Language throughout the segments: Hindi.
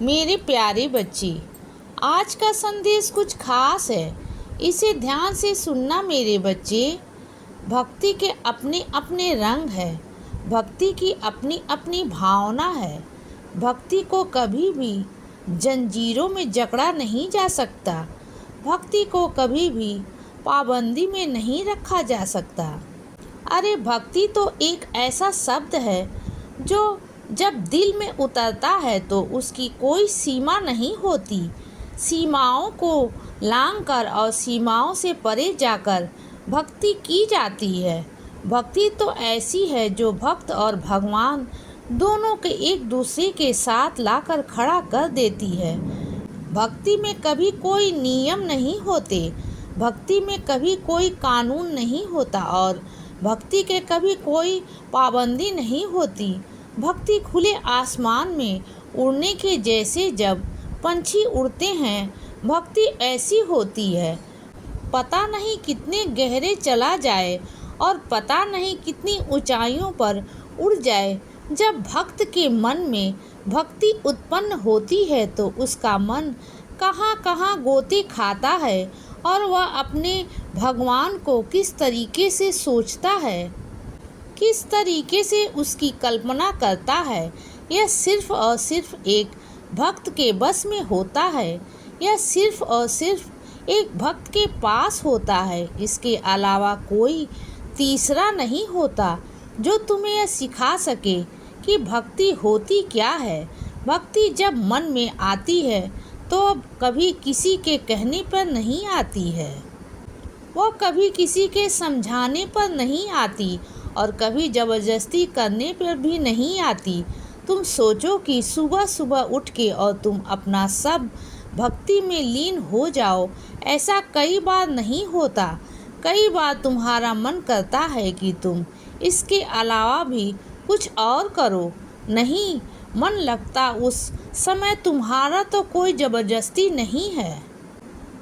मेरे प्यारे बच्चे, आज का संदेश कुछ खास है। इसे ध्यान से सुनना मेरे बच्चे। भक्ति के अपने अपने रंग है। भक्ति की अपनी अपनी भावना है। भक्ति को कभी भी जंजीरों में जकड़ा नहीं जा सकता। भक्ति को कभी भी पाबंदी में नहीं रखा जा सकता। अरे भक्ति तो एक ऐसा शब्द है जो जब दिल में उतरता है तो उसकी कोई सीमा नहीं होती। सीमाओं को लांघकर और सीमाओं से परे जाकर भक्ति की जाती है। भक्ति तो ऐसी है जो भक्त और भगवान दोनों के एक दूसरे के साथ लाकर खड़ा कर देती है। भक्ति में कभी कोई नियम नहीं होते। भक्ति में कभी कोई कानून नहीं होता और भक्ति के कभी कोई पाबंदी नहीं होती। भक्ति खुले आसमान में उड़ने के जैसे जब पंछी उड़ते हैं, भक्ति ऐसी होती है। पता नहीं कितने गहरे चला जाए और पता नहीं कितनी ऊंचाइयों पर उड़ जाए। जब भक्त के मन में भक्ति उत्पन्न होती है तो उसका मन कहाँ कहाँ गोते खाता है और वह अपने भगवान को किस तरीके से सोचता है, किस तरीके से उसकी कल्पना करता है, यह सिर्फ और सिर्फ एक भक्त के बस में होता है। यह सिर्फ और सिर्फ एक भक्त के पास होता है। इसके अलावा कोई तीसरा नहीं होता जो तुम्हें यह सिखा सके कि भक्ति होती क्या है। भक्ति जब मन में आती है तो अब कभी किसी के कहने पर नहीं आती है। वह कभी किसी के समझाने पर नहीं आती और कभी ज़बरदस्ती करने पर भी नहीं आती। तुम सोचो कि सुबह सुबह उठ के और तुम अपना सब भक्ति में लीन हो जाओ, ऐसा कई बार नहीं होता। कई बार तुम्हारा मन करता है कि तुम इसके अलावा भी कुछ और करो। नहीं मन लगता उस समय तुम्हारा तो कोई ज़बरदस्ती नहीं है।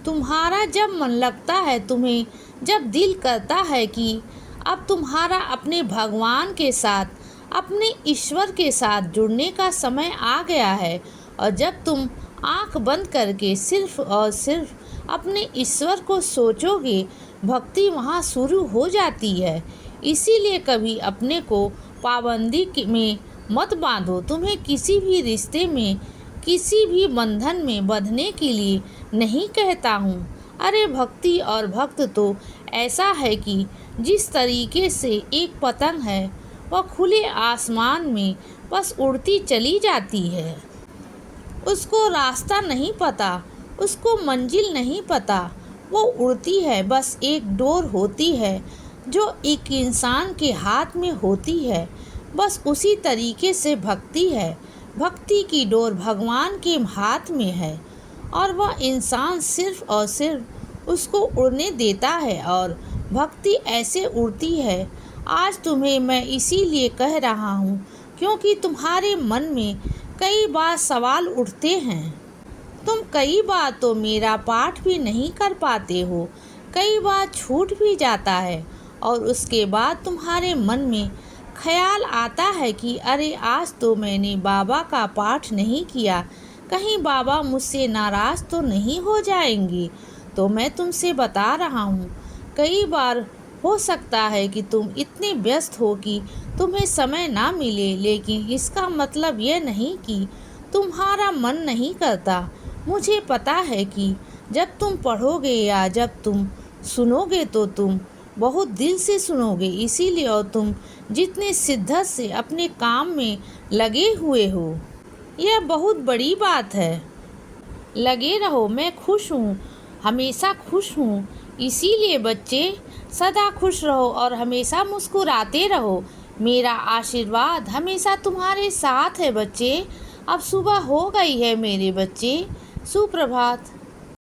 तुम्हारा जब मन लगता है, तुम्हें जब दिल करता है कि अब तुम्हारा अपने भगवान के साथ, अपने ईश्वर के साथ जुड़ने का समय आ गया है और जब तुम आंख बंद करके सिर्फ और सिर्फ अपने ईश्वर को सोचोगे, भक्ति वहाँ शुरू हो जाती है। इसीलिए कभी अपने को पाबंदी में मत बांधो। तुम्हें किसी भी रिश्ते में, किसी भी बंधन में बंधने के लिए नहीं कहता हूँ। अरे भक्ति और भक्त तो ऐसा है कि जिस तरीके से एक पतंग है वह खुले आसमान में बस उड़ती चली जाती है। उसको रास्ता नहीं पता, उसको मंजिल नहीं पता, वो उड़ती है। बस एक डोर होती है जो एक इंसान के हाथ में होती है। बस उसी तरीके से भक्ति है। भक्ति की डोर भगवान के हाथ में है और वह इंसान सिर्फ और सिर्फ उसको उड़ने देता है और भक्ति ऐसे उड़ती है। आज तुम्हें मैं इसीलिए कह रहा हूँ क्योंकि तुम्हारे मन में कई बार सवाल उठते हैं। तुम कई बार तो मेरा पाठ भी नहीं कर पाते हो, कई बार छूट भी जाता है और उसके बाद तुम्हारे मन में ख्याल आता है कि अरे आज तो मैंने बाबा का पाठ नहीं किया, कहीं बाबा मुझसे नाराज़ तो नहीं हो जाएंगे। तो मैं तुमसे बता रहा हूँ, कई बार हो सकता है कि तुम इतने व्यस्त हो कि तुम्हें समय ना मिले, लेकिन इसका मतलब यह नहीं कि तुम्हारा मन नहीं करता। मुझे पता है कि जब तुम पढ़ोगे या जब तुम सुनोगे तो तुम बहुत दिल से सुनोगे। इसीलिए और तुम जितने शिद्दत से अपने काम में लगे हुए हो, यह बहुत बड़ी बात है। लगे रहो, मैं खुश हूँ, हमेशा खुश हूँ। इसीलिए बच्चे सदा खुश रहो और हमेशा मुस्कुराते रहो। मेरा आशीर्वाद हमेशा तुम्हारे साथ है बच्चे। अब सुबह हो गई है मेरे बच्चे। सुप्रभात।